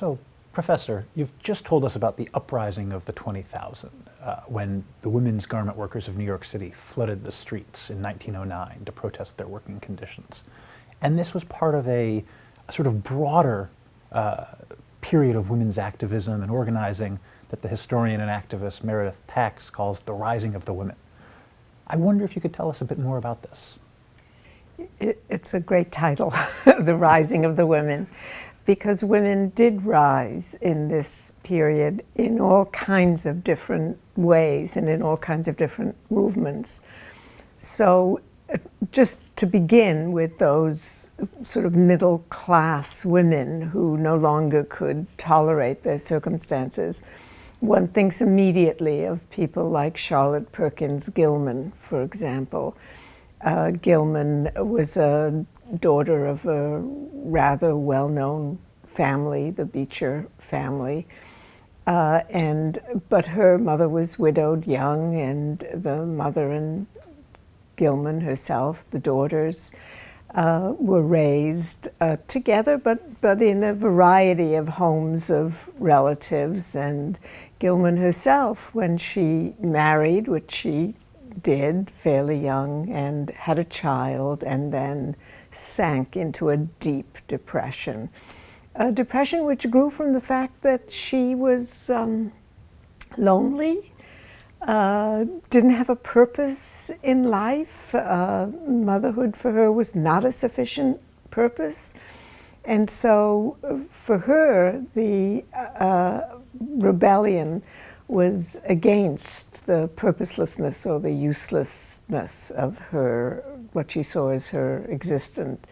So, Professor, you've just told us about the uprising of the 20,000, when the women's garment workers of New York City flooded the streets in 1909 to protest their working conditions. And this was part of a sort of broader period of women's activism and organizing that the historian and activist Meredith Tax calls the rising of the women. I wonder if you could tell us a bit more about this. It's a great title, The Rising of the Women, because women did rise in this period in all kinds of different ways and in all kinds of different movements. So just to begin with those sort of middle-class women who no longer could tolerate their circumstances, one thinks immediately of people like Charlotte Perkins Gilman, for example. Gilman was a daughter of a rather well-known family, the Beecher family, but her mother was widowed young, and the mother and Gilman herself, the daughters, were raised together, but in a variety of homes of relatives. And Gilman herself, when she married, which she did fairly young, and had a child, and then sank into a deep depression. A depression which grew from the fact that she was lonely, didn't have a purpose in life. Motherhood for her was not a sufficient purpose. And so for her, the rebellion was against the purposelessness or the uselessness of her, what she saw as her existence.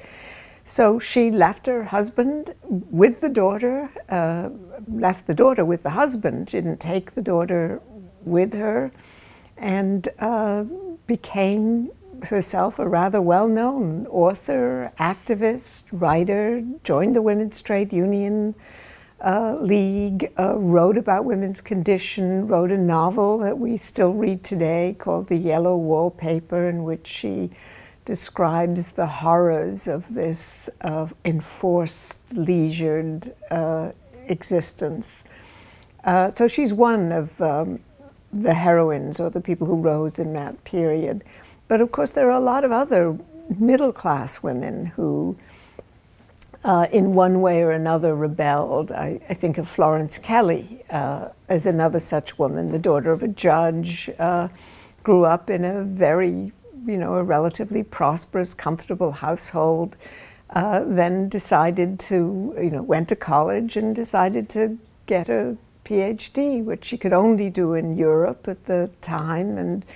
So she left her husband with the daughter, left the daughter with the husband, she didn't take the daughter with her, and became herself a rather well-known author, activist, writer, joined the Women's Trade Union League, wrote about women's condition, wrote a novel that we still read today called The Yellow Wallpaper, in which she describes the horrors of this enforced, leisured existence. So she's one of the heroines or the people who rose in that period. But of course there are a lot of other middle-class women who in one way or another rebelled. I think of Florence Kelly as another such woman, the daughter of a judge, grew up in a very, a relatively prosperous, comfortable household, then decided to, went to college and decided to get a PhD, which she could only do in Europe at the time, and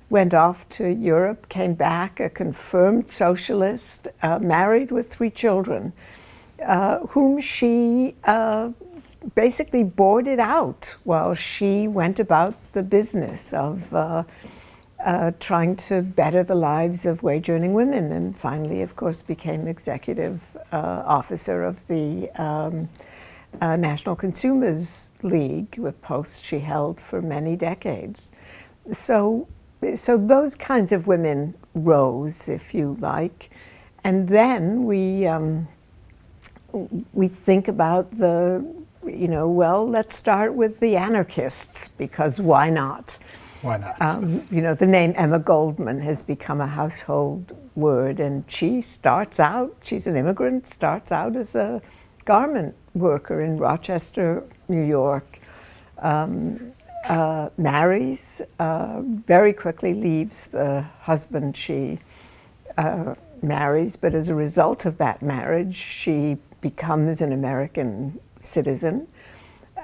went off to Europe, came back, a confirmed socialist, married with 3 children, whom she basically boarded out while she went about the business of trying to better the lives of wage-earning women, and finally, of course, became executive officer of the National Consumers League, with posts she held for many decades. So those kinds of women rose, if you like, and then we think about the, well, let's start with the anarchists, because why not? Why not? The name Emma Goldman has become a household word, and she starts out, she's an immigrant, starts out as a garment worker in Rochester, New York, marries, very quickly leaves the husband she marries, but as a result of that marriage, she becomes an American citizen.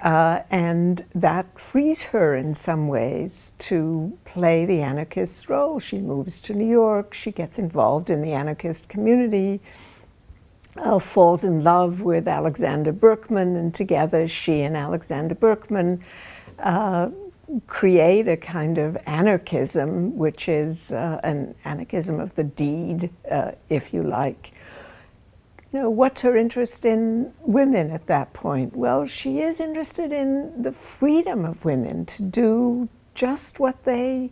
And that frees her in some ways to play the anarchist role. She moves to New York, she gets involved in the anarchist community, falls in love with Alexander Berkman, and together she and Alexander Berkman create a kind of anarchism, which is an anarchism of the deed, if you like. What's her interest in women at that point? Well, she is interested in the freedom of women to do just what they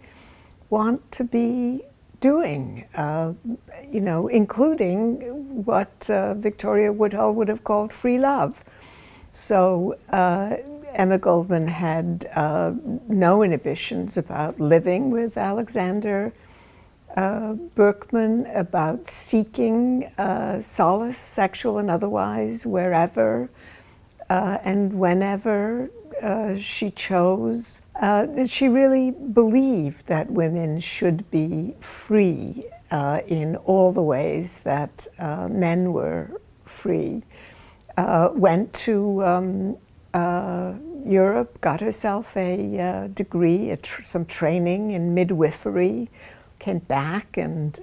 want to be doing, including what Victoria Woodhull would have called free love. So Emma Goldman had no inhibitions about living with Alexander Berkman, about seeking solace, sexual and otherwise, wherever and whenever she chose. She really believed that women should be free in all the ways that men were free. Went to Europe, got herself a degree, some training in midwifery, came back and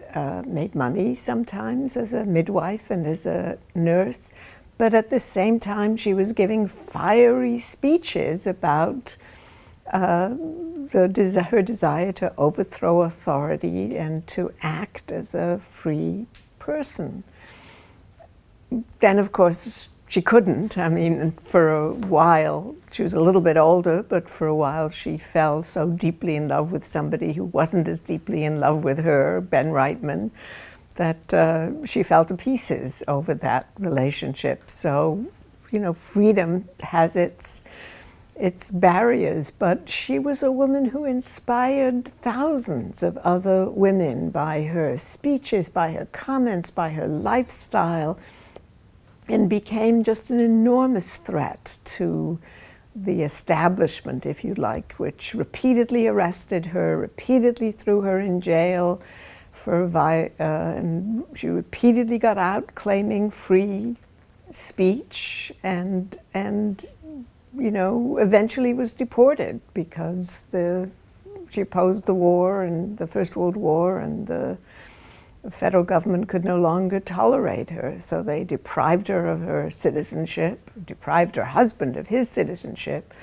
made money sometimes as a midwife and as a nurse. But at the same time, she was giving fiery speeches about her desire to overthrow authority and to act as a free person. Then, of course, she couldn't. I mean, for a while, she was a little bit older, but for a while she fell so deeply in love with somebody who wasn't as deeply in love with her, Ben Reitman, that she fell to pieces over that relationship. So, you know, freedom has its barriers, but she was a woman who inspired thousands of other women by her speeches, by her comments, by her lifestyle, and became just an enormous threat to the establishment, if you like, which repeatedly arrested her, repeatedly threw her in jail and she repeatedly got out claiming free speech and you know, eventually was deported because she opposed the war and the First World War, and the federal government could no longer tolerate her. So they deprived her of her citizenship, deprived her husband of his citizenship,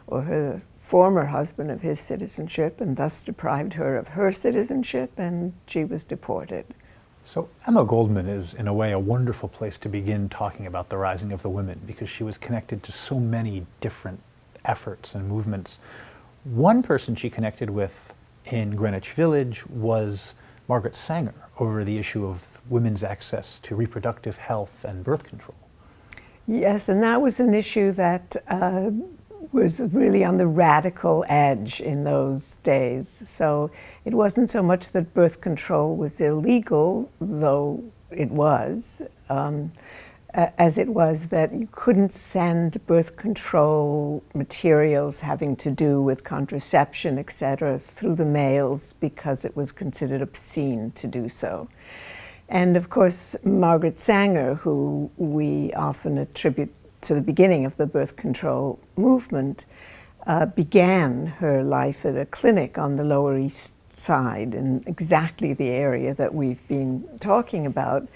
or her former husband of his citizenship, and thus deprived her of her citizenship, and she was deported. So Emma Goldman is, in a way, a wonderful place to begin talking about the rising of the women, because she was connected to so many different efforts and movements. One person she connected with in Greenwich Village was Margaret Sanger over the issue of women's access to reproductive health and birth control. Yes, and that was an issue that was really on the radical edge in those days. So it wasn't so much that birth control was illegal, though it was, as it was that you couldn't send birth control materials having to do with contraception, etc., through the mails because it was considered obscene to do so. And of course, Margaret Sanger, who we often attribute to the beginning of the birth control movement, began her life at a clinic on the Lower East Side, in exactly the area that we've been talking about,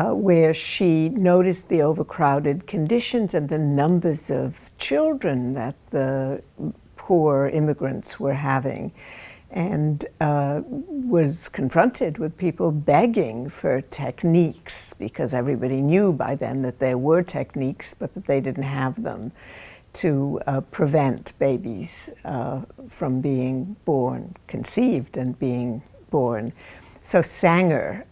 where she noticed the overcrowded conditions and the numbers of children that the poor immigrants were having, and was confronted with people begging for techniques, because everybody knew by then that there were techniques, but that they didn't have them, to prevent babies from being born, conceived and being born. So Sanger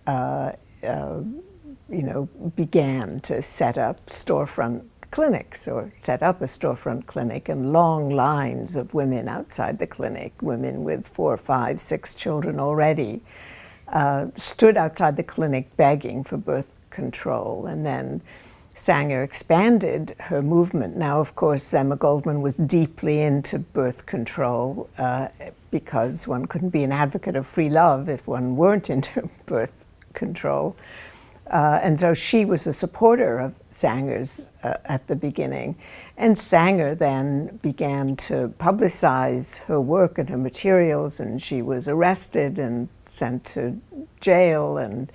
began to set up storefront clinics, or set up a storefront clinic, and long lines of women outside the clinic, women with 4, 5, 6 children already, stood outside the clinic begging for birth control. And then Sanger expanded her movement. Now, of course, Emma Goldman was deeply into birth control because one couldn't be an advocate of free love if one weren't into birth control. And so she was a supporter of Sanger's at the beginning. And Sanger then began to publicize her work and her materials, and she was arrested and sent to jail. And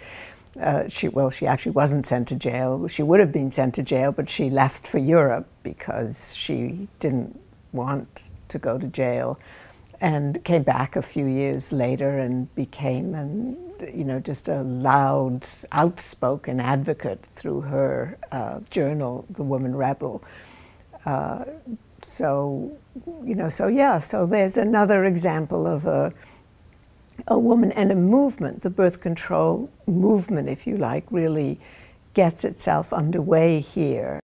she actually wasn't sent to jail. She would have been sent to jail, but she left for Europe because she didn't want to go to jail, and came back a few years later and became just a loud, outspoken advocate through her journal, The Woman Rebel. So there's another example of a woman and a movement. The birth control movement, if you like, really gets itself underway here.